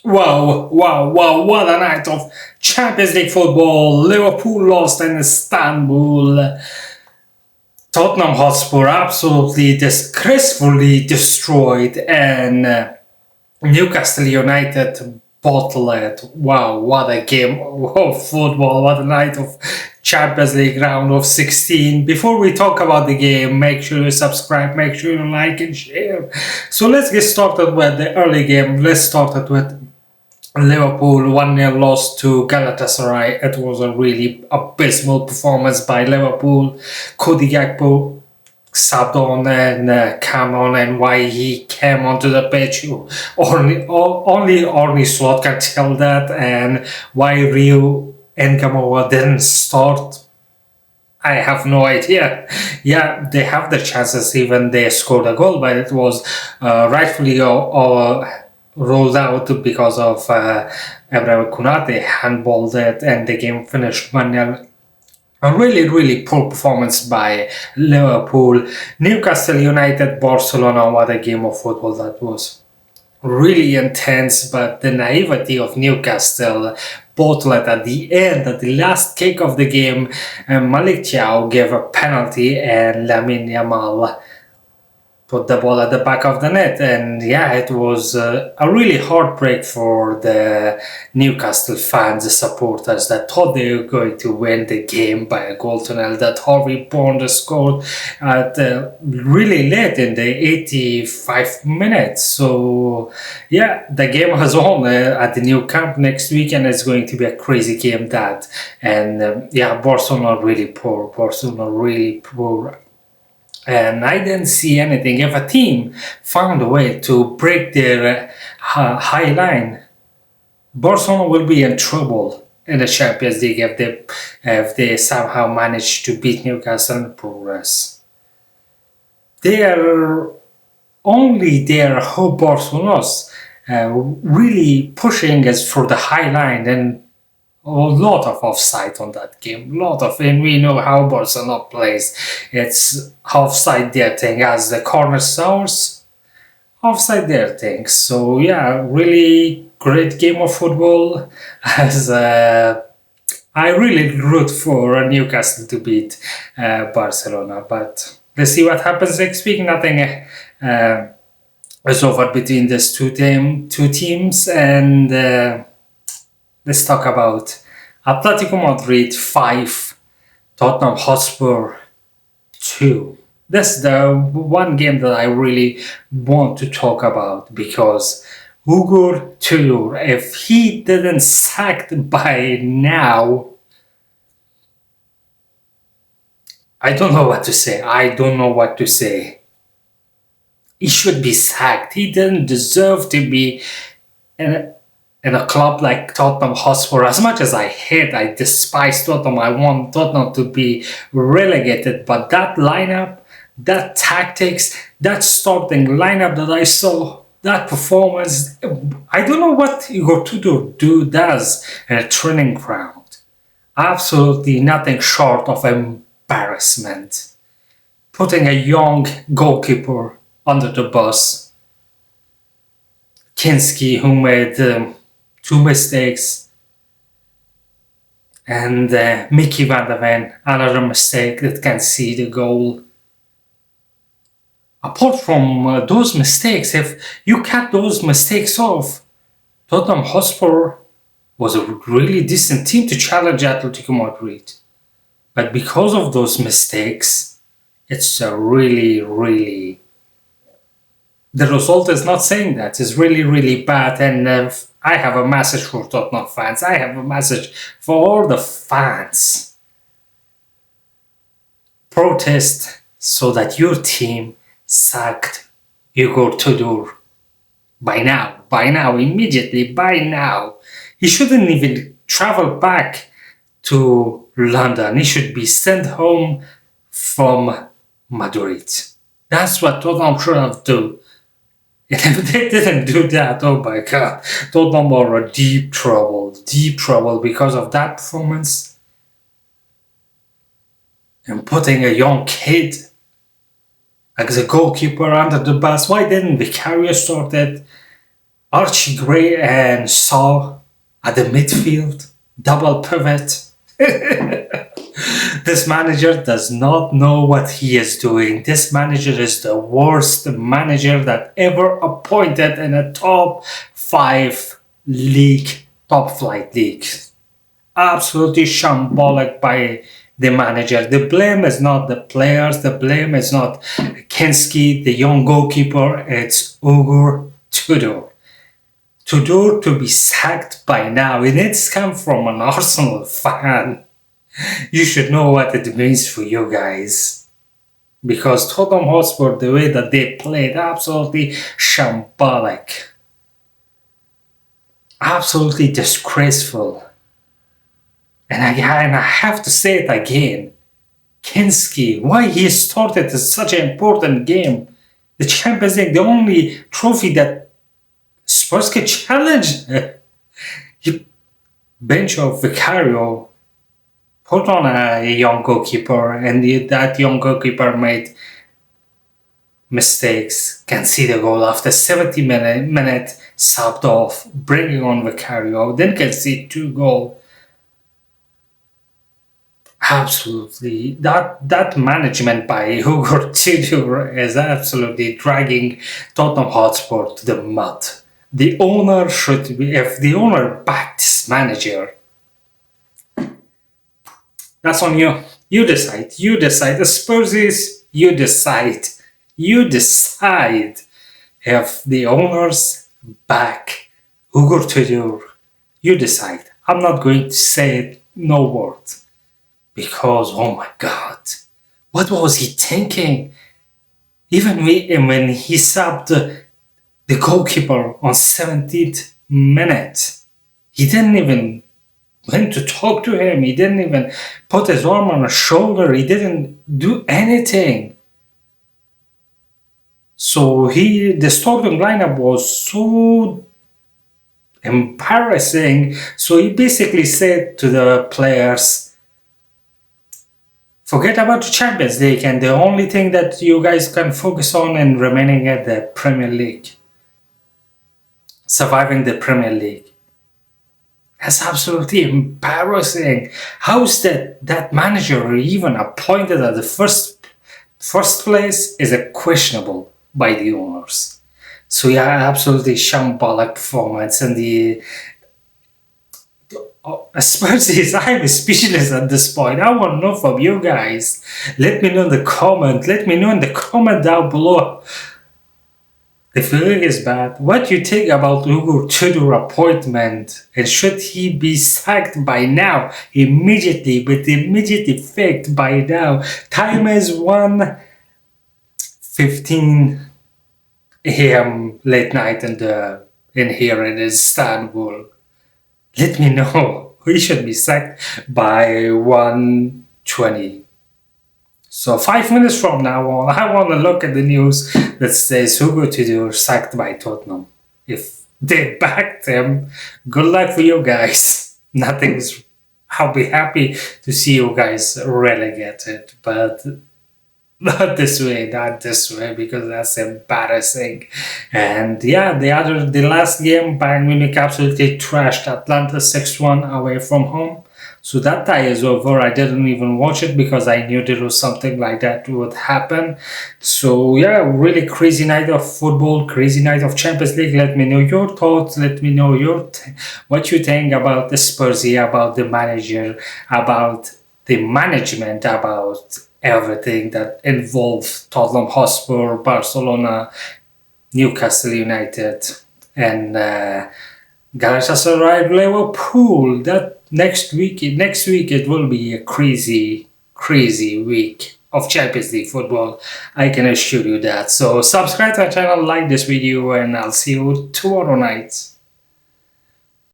Wow, what a night of Champions League football. Liverpool lost in Istanbul. Tottenham Hotspur absolutely disgracefully destroyed, and Newcastle United bottled. Wow, what a game of football, what a night of Champions League round of 16. Before we talk about the game, make sure you subscribe, make sure you like and share. So let's get started with the early game. Let's start it with Liverpool 1-0 loss to Galatasaray. It was a really abysmal performance by Liverpool. Cody Gakpo subbed on and came on, and why he came onto the pitch, only Arne Slot can tell that, and why Rio Ngamoa didn't start, I have no idea. Yeah, they have the chances, even they scored a goal, but it was rightfully rolled out because of Ibrahim Konate handballed it, and the game finished 1-0. A really poor performance by Liverpool. Newcastle United, Barcelona, what a game of football that was. Really intense, but the naivety of Newcastle bottled at the end, at the last kick of the game. Malik Thiaw gave a penalty, and Lamine Yamal put the ball at the back of the net, and yeah, it was a really heartbreak for the Newcastle fans, the supporters that thought they were going to win the game by a goal to nil. That Harvey Barnes scored at really late in the 85 minutes. So yeah, the game was on at the new camp next week, and it's going to be a crazy game that. And yeah, Barcelona really poor. And I didn't see anything. If a team found a way to break their high line, Barcelona will be in trouble in the Champions League if they somehow manage to beat Newcastle and progress. They are only their whole Barcelona's really pushing us for the high line, and a lot of offside on that game. And we know how Barcelona plays. It's offside their thing, as the corner source, offside their thing. So yeah, really great game of football. As I really root for Newcastle to beat Barcelona, but let's see what happens next week. Nothing is over between these two teams, and let's talk about Atletico Madrid 5, Tottenham Hotspur 2. That's the one game that I really want to talk about, because Tudor, if he didn't sacked by now, I don't know what to say. He should be sacked. He didn't deserve to be in a club like Tottenham Hotspur. As much as I despise Tottenham, I want Tottenham to be relegated, but that lineup, that tactics, that starting lineup that I saw, that performance, I don't know what Igor Tudor does in a training ground. Absolutely nothing short of embarrassment. Putting a young goalkeeper under the bus. Kinski, who made 2 mistakes, and Mickey van der Ven, another mistake that can see the goal. Apart from those mistakes, if you cut those mistakes off, Tottenham Hotspur was a really decent team to challenge Atletico Madrid. But because of those mistakes, it's a really the result is not saying that. It's really bad, and I have a message for Tottenham fans. I have a message for all the fans. Protest so that your team sacked Igor Tudor. By now, immediately, by now. He shouldn't even travel back to London. He should be sent home from Madrid. That's what Tottenham should have done. And if they didn't do that, oh my god, Tottenham are in deep trouble because of that performance. And putting a young kid as a goalkeeper under the bus. Why didn't Vicario start it? Archie Gray and Shaw at the midfield, double pivot. This manager does not know what he is doing. This manager is the worst manager that ever appointed in a top 5 league, top flight league. Absolutely shambolic by the manager. The blame is not the players, the blame is not Kinski, the young goalkeeper, it's Tudor. Tudor to be sacked by now, and it's come from an Arsenal fan. You should know what it means for you guys. Because Tottenham Hotspur, the way that they played, absolutely shambolic. Absolutely disgraceful. And again, I have to say it again. Kinski, why he started such an important game? The Champions League, the only trophy that Spurs can challenge. You bench of Vicario, put on a young goalkeeper, and that young goalkeeper made mistakes. Can see the goal after 70 minute subbed off, bringing on Vicario, then can see 2 goals. Absolutely, that management by Hugo Tudor is absolutely dragging Tottenham Hotspur to the mud. The owner should be, if the owner backed this manager, that's on you. You decide. You decide. The Spursies, you decide. You decide if the owners back Hugo Tudor. You decide. I'm not going to say it, no word. Because, oh my God, what was he thinking? Even when he subbed the goalkeeper on 17th minute, he didn't even went to talk to him. He didn't even put his arm on his shoulder. He didn't do anything. So the starting lineup was so embarrassing. So he basically said to the players, forget about the Champions League, and the only thing that you guys can focus on and remaining at the Premier League. Surviving the Premier League. That's absolutely embarrassing. How is that manager even appointed at the first place is a questionable by the owners. So yeah, absolutely shambolic performance, and the Spursy, I'm speechless at this point. I want to know from you guys. Let me know in the comment. Let me know in the comment down below. The feeling is bad. What do you think about Hugo Tudor appointment? And should he be sacked by now? Immediately, with immediate effect by now. Time is 1:15 a.m. late night in here in Istanbul. Let me know. He should be sacked by 1:20. So 5 minutes from now on, I want to look at the news that says Hugo Tudor sacked by Tottenham. If they backed him, good luck for you guys. I'll be happy to see you guys relegated, but not this way, because that's embarrassing. And yeah, the last game, Bayern Munich absolutely trashed Atlanta 6-1 away from home. So that tie is over. I didn't even watch it because I knew there was something like that would happen. So yeah, really crazy night of football, crazy night of Champions League. Let me know your thoughts. Let me know what you think about the Spursy, about the manager, about the management, about everything that involved Tottenham Hotspur, Barcelona, Newcastle United, and galatasaray, Liverpool. That next week it will be a crazy week of Champions League football. I can assure you that. So subscribe to my channel, like this video, and I'll see you tomorrow night.